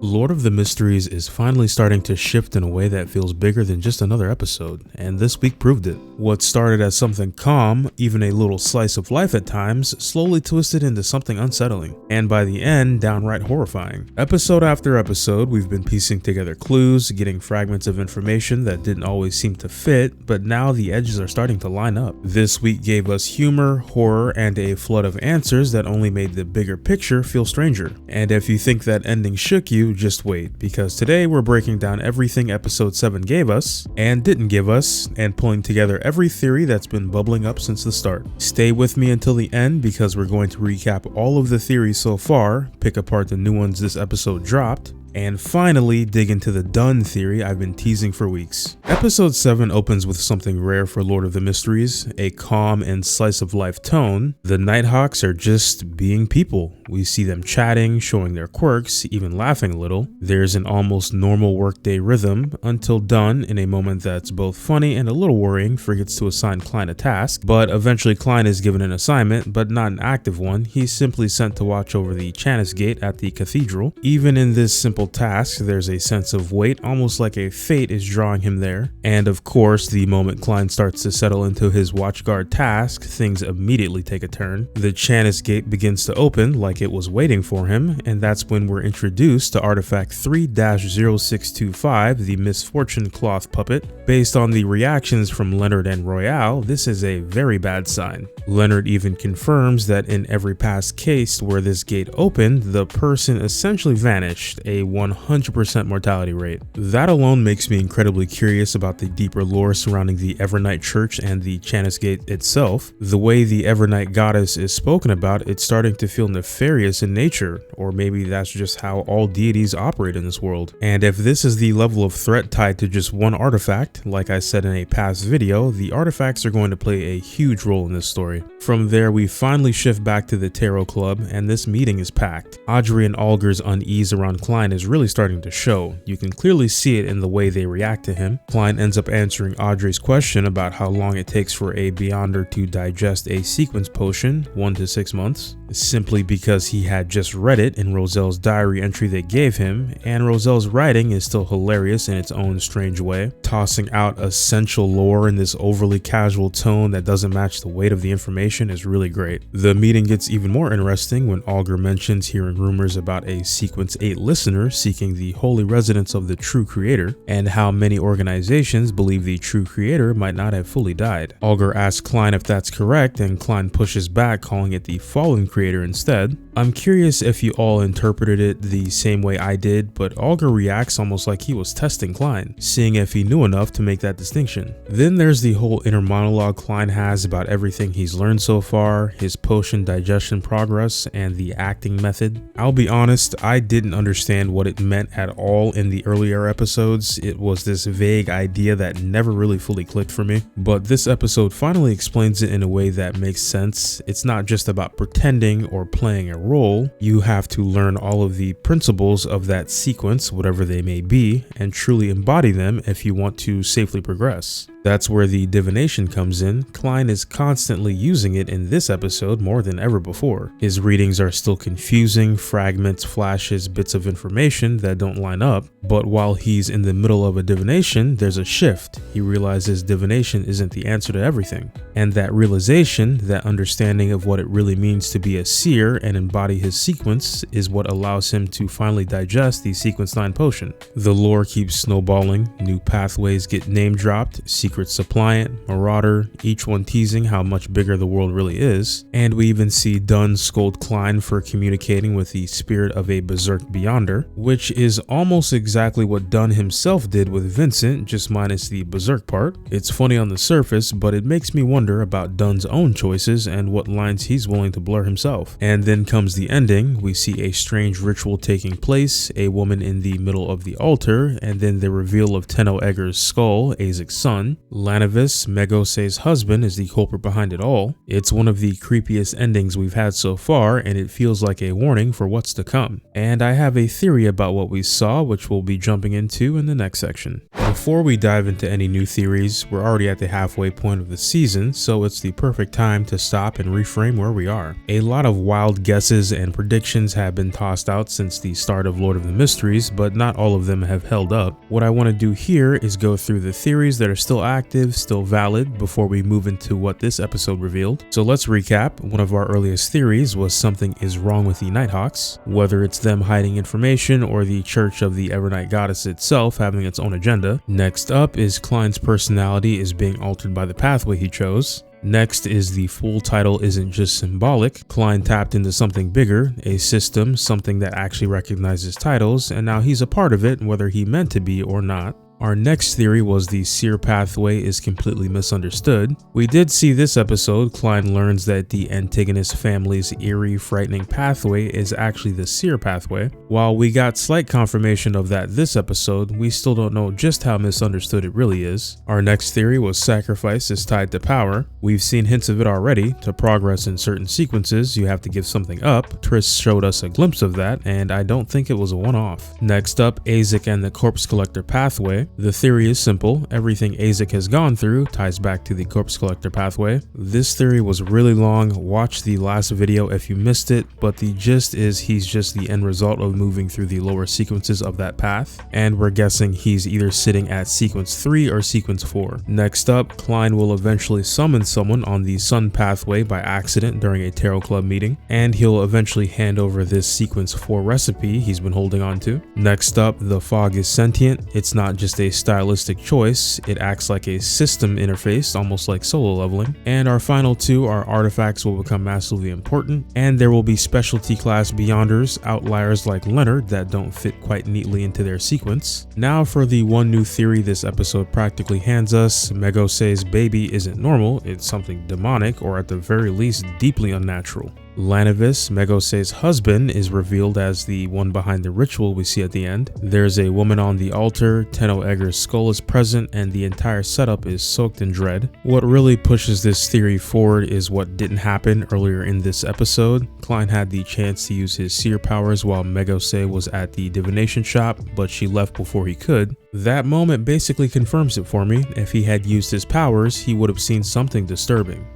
Lord of the Mysteries is finally starting to shift in a way that feels bigger than just another episode, and this week proved it. What started as something calm, even a little slice of life at times, slowly twisted into something unsettling, and by the end, downright horrifying. Episode after episode, we've been piecing together clues, getting fragments of information that didn't always seem to fit, but now the edges are starting to line up. This week gave us humor, horror, and a flood of answers that only made the bigger picture feel stranger. And if you think that ending shook you, just wait, because today we're breaking down everything episode 7 gave us, and didn't give us, and pulling together every theory that's been bubbling up since the start. Stay with me until the end because we're going to recap all of the theories so far, pick apart the new ones this episode dropped, and finally dig into the Dunn Theory I've been teasing for weeks. Episode 7 opens with something rare for Lord of the Mysteries, a calm and slice-of-life tone. The Nighthawks are just being people. We see them chatting, showing their quirks, even laughing a little. There's an almost normal workday rhythm, until Dunn, in a moment that's both funny and a little worrying, forgets to assign Klein a task. But eventually Klein is given an assignment, but not an active one. He's simply sent to watch over the Channis Gate at the cathedral. Even in this simple task, there's a sense of weight, almost like a fate is drawing him there. And of course, the moment Klein starts to settle into his watchguard task, things immediately take a turn. The Channis Gate begins to open like it was waiting for him, and that's when we're introduced to artifact 3-0625, the Misfortune Cloth Puppet. Based on the reactions from Leonard and Royale, this is a very bad sign. Leonard even confirms that in every past case where this gate opened, the person essentially vanished, a 100% mortality rate. That alone makes me incredibly curious about the deeper lore surrounding the Evernight Church and the Channis Gate itself. The way the Evernight goddess is spoken about, it's starting to feel nefarious in nature, or maybe that's just how all deities operate in this world. And if this is the level of threat tied to just one artifact, like I said in a past video, the artifacts are going to play a huge role in this story. From there, we finally shift back to the Tarot Club, and this meeting is packed. Audrey and Alger's unease around Klein is really starting to show. You can clearly see it in the way they react to him. Klein ends up answering Audrey's question about how long it takes for a Beyonder to digest a sequence potion, 1 to 6 months, simply because he had just read it in Roselle's diary entry they gave him, and Roselle's writing is still hilarious in its own strange way, tossing out essential lore in this overly casual tone that doesn't match the weight of the information is really great. The meeting gets even more interesting when Alger mentions hearing rumors about a Sequence 8 listener seeking the holy residence of the true creator, and how many organizations believe the true creator might not have fully died. Alger asks Klein if that's correct, and Klein pushes back, calling it the fallen creator instead. I'm curious if you all interpreted it the same way I did, but Alger reacts almost like he was testing Klein, seeing if he knew enough to make that distinction. Then there's the whole inner monologue Klein has about everything he's learned so far, his potion digestion progress, and the acting method. I'll be honest, I didn't understand what it meant at all in the earlier episodes. It was this vague idea that never really fully clicked for me, but this episode finally explains it in a way that makes sense. It's not just about pretending or playing a role. You have to learn all of the principles of that sequence, whatever they may be, and truly embody them if you want to safely progress. That's where the divination comes in. Klein is constantly using it in this episode more than ever before. His readings are still confusing, fragments, flashes, bits of information that don't line up, but while he's in the middle of a divination, there's a shift. He realizes divination isn't the answer to everything, and that realization, that understanding of what it really means to be a seer and embody his sequence, is what allows him to finally digest the Sequence 9 potion. The lore keeps snowballing, new pathways get name dropped, Secret Suppliant, Marauder, each one teasing how much bigger the world really is, and we even see Dunn scold Klein for communicating with the spirit of a berserk Beyonder, which is almost exactly what Dunn himself did with Vincent, just minus the berserk part. It's funny on the surface, but it makes me wonder about Dunn's own choices and what lines he's willing to blur himself. And then comes the ending. We see a strange ritual taking place, a woman in the middle of the altar, and then the reveal of Tenno Egger's skull, Azek's son. Lanavis, Megose's husband, is the culprit behind it all. It's one of the creepiest endings we've had so far, and it feels like a warning for what's to come. And I have a theory about what we saw, which we'll be jumping into in the next section. Before we dive into any new theories, we're already at the halfway point of the season, so it's the perfect time to stop and reframe where we are. A lot of wild guesses and predictions have been tossed out since the start of Lord of the Mysteries, but not all of them have held up. What I want to do here is go through the theories that are still active, still valid, before we move into what this episode revealed. So let's recap. One of our earliest theories was something is wrong with the Nighthawks, whether it's them hiding information or the Church of the Evernight Goddess itself having its own agenda. Next up is Klein's personality is being altered by the pathway he chose. Next is the full title isn't just symbolic. Klein tapped into something bigger, a system, something that actually recognizes titles, and now he's a part of it, whether he meant to be or not. Our next theory was the seer pathway is completely misunderstood. We did see this episode, Klein learns that the Antigonus family's eerie, frightening pathway is actually the seer pathway. While we got slight confirmation of that this episode, we still don't know just how misunderstood it really is. Our next theory was sacrifice is tied to power. We've seen hints of it already. To progress in certain sequences, you have to give something up. Triss showed us a glimpse of that, and I don't think it was a one-off. Next up, Azek and the Corpse Collector pathway. The theory is simple. Everything Azek has gone through ties back to the Corpse Collector pathway. This theory was really long. Watch the last video if you missed it, but the gist is he's just the end result of moving through the lower sequences of that path, and we're guessing he's either sitting at sequence 3 or sequence 4. Next up, Klein will eventually summon someone on the Sun pathway by accident during a Tarot Club meeting, and he'll eventually hand over this sequence 4 recipe he's been holding on to. Next up, the fog is sentient. It's not just a stylistic choice, it acts like a system interface, almost like solo leveling. And our final two are artifacts will become massively important, and there will be specialty class beyonders, outliers like Leonard that don't fit quite neatly into their sequence. Now for the one new theory this episode practically hands us. Megose's baby isn't normal, it's something demonic, or at the very least deeply unnatural. Lanavis, Megose's husband, is revealed as the one behind the ritual we see at the end. There's a woman on the altar, Tenno Egger's skull is present, and the entire setup is soaked in dread. What really pushes this theory forward is what didn't happen earlier in this episode. Klein had the chance to use his seer powers while Megose was at the divination shop, but she left before he could. That moment basically confirms it for me. If he had used his powers, he would have seen something disturbing.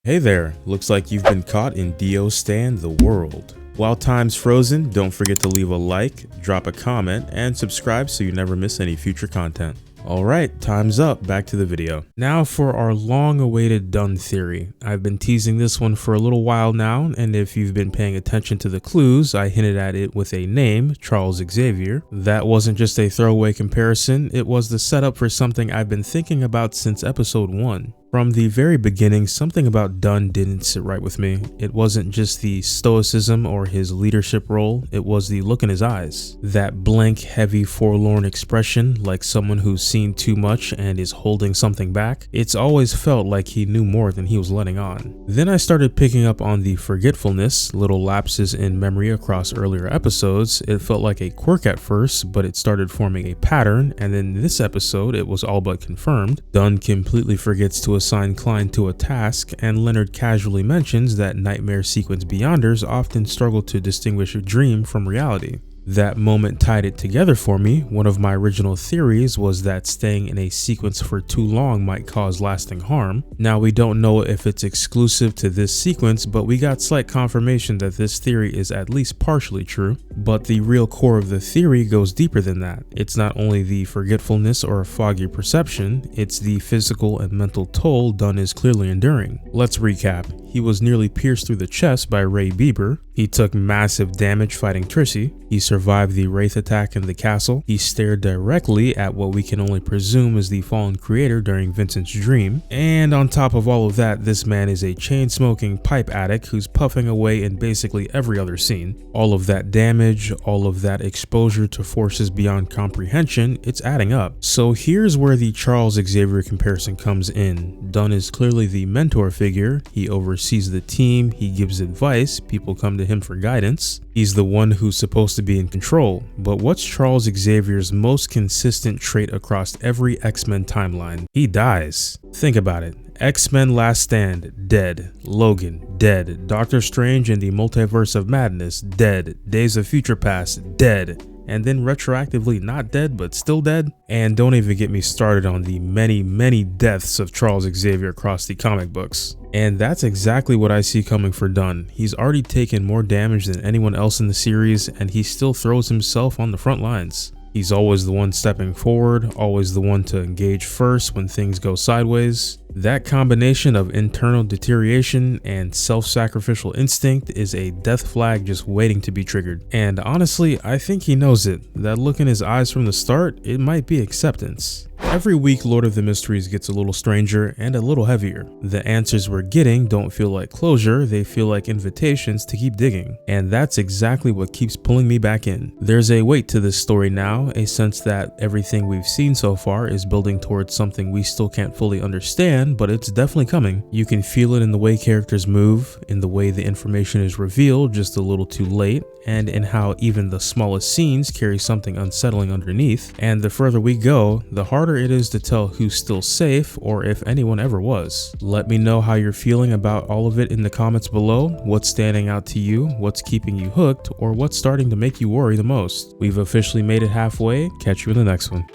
Hey there, looks like you've been caught in Dio Stand the World. While time's frozen, don't forget to leave a like, drop a comment, and subscribe so you never miss any future content. Alright, time's up, back to the video. Now for our long-awaited Dunn Theory. I've been teasing this one for a little while now, and if you've been paying attention to the clues, I hinted at it with a name, Charles Xavier. That wasn't just a throwaway comparison, it was the setup for something I've been thinking about since episode 1. From the very beginning, something about Dunn didn't sit right with me. It wasn't just the stoicism or his leadership role, it was the look in his eyes. That blank, heavy, forlorn expression, like someone who's seen too much and is holding something back. It's always felt like he knew more than he was letting on. Then I started picking up on the forgetfulness, little lapses in memory across earlier episodes. It felt like a quirk at first, but it started forming a pattern, and in this episode, it was all but confirmed. Dunn completely forgets to assign Klein to a task, and Leonard casually mentions that nightmare sequence beyonders often struggle to distinguish a dream from reality. That moment tied it together for me. One of my original theories was that staying in a sequence for too long might cause lasting harm. Now we don't know if it's exclusive to this sequence, but we got slight confirmation that this theory is at least partially true. But the real core of the theory goes deeper than that. It's not only the forgetfulness or foggy perception, it's the physical and mental toll Dunn is clearly enduring. Let's recap. He was nearly pierced through the chest by Ray Bieber. He took massive damage fighting Trissy. He survived the Wraith attack in the castle. He stared directly at what we can only presume is the fallen creator during Vincent's dream. And on top of all of that, this man is a chain-smoking pipe addict who's puffing away in basically every other scene. All of that damage, all of that exposure to forces beyond comprehension, it's adding up. So here's where the Charles Xavier comparison comes in. Dunn is clearly the mentor figure. He oversees the team, he gives advice, people come to him for guidance. He's the one who's supposed to be in control. But what's Charles Xavier's most consistent trait across every X-Men timeline? He dies. Think about it. X-Men Last Stand, dead. Logan, dead. Doctor Strange and the Multiverse of Madness, dead. Days of Future Past, dead. and then retroactively not dead but still dead. And don't even get me started on the many deaths of Charles Xavier across the comic books. And that's exactly what I see coming for Dunn. He's already taken more damage than anyone else in the series, and he still throws himself on the front lines. He's always the one stepping forward, always the one to engage first when things go sideways. That combination of internal deterioration and self-sacrificial instinct is a death flag just waiting to be triggered. And honestly, I think he knows it. That look in his eyes from the start, it might be acceptance. Every week, Lord of the Mysteries gets a little stranger and a little heavier. The answers we're getting don't feel like closure, they feel like invitations to keep digging. And that's exactly what keeps pulling me back in. There's a weight to this story now, a sense that everything we've seen so far is building towards something we still can't fully understand, but it's definitely coming. You can feel it in the way characters move, in the way the information is revealed just a little too late, and in how even the smallest scenes carry something unsettling underneath. And the further we go, the harder it is to tell who's still safe or if anyone ever was. Let me know how you're feeling about all of it in the comments below. What's standing out to you, what's keeping you hooked, or what's starting to make you worry the most. We've officially made it halfway. Catch you in the next one.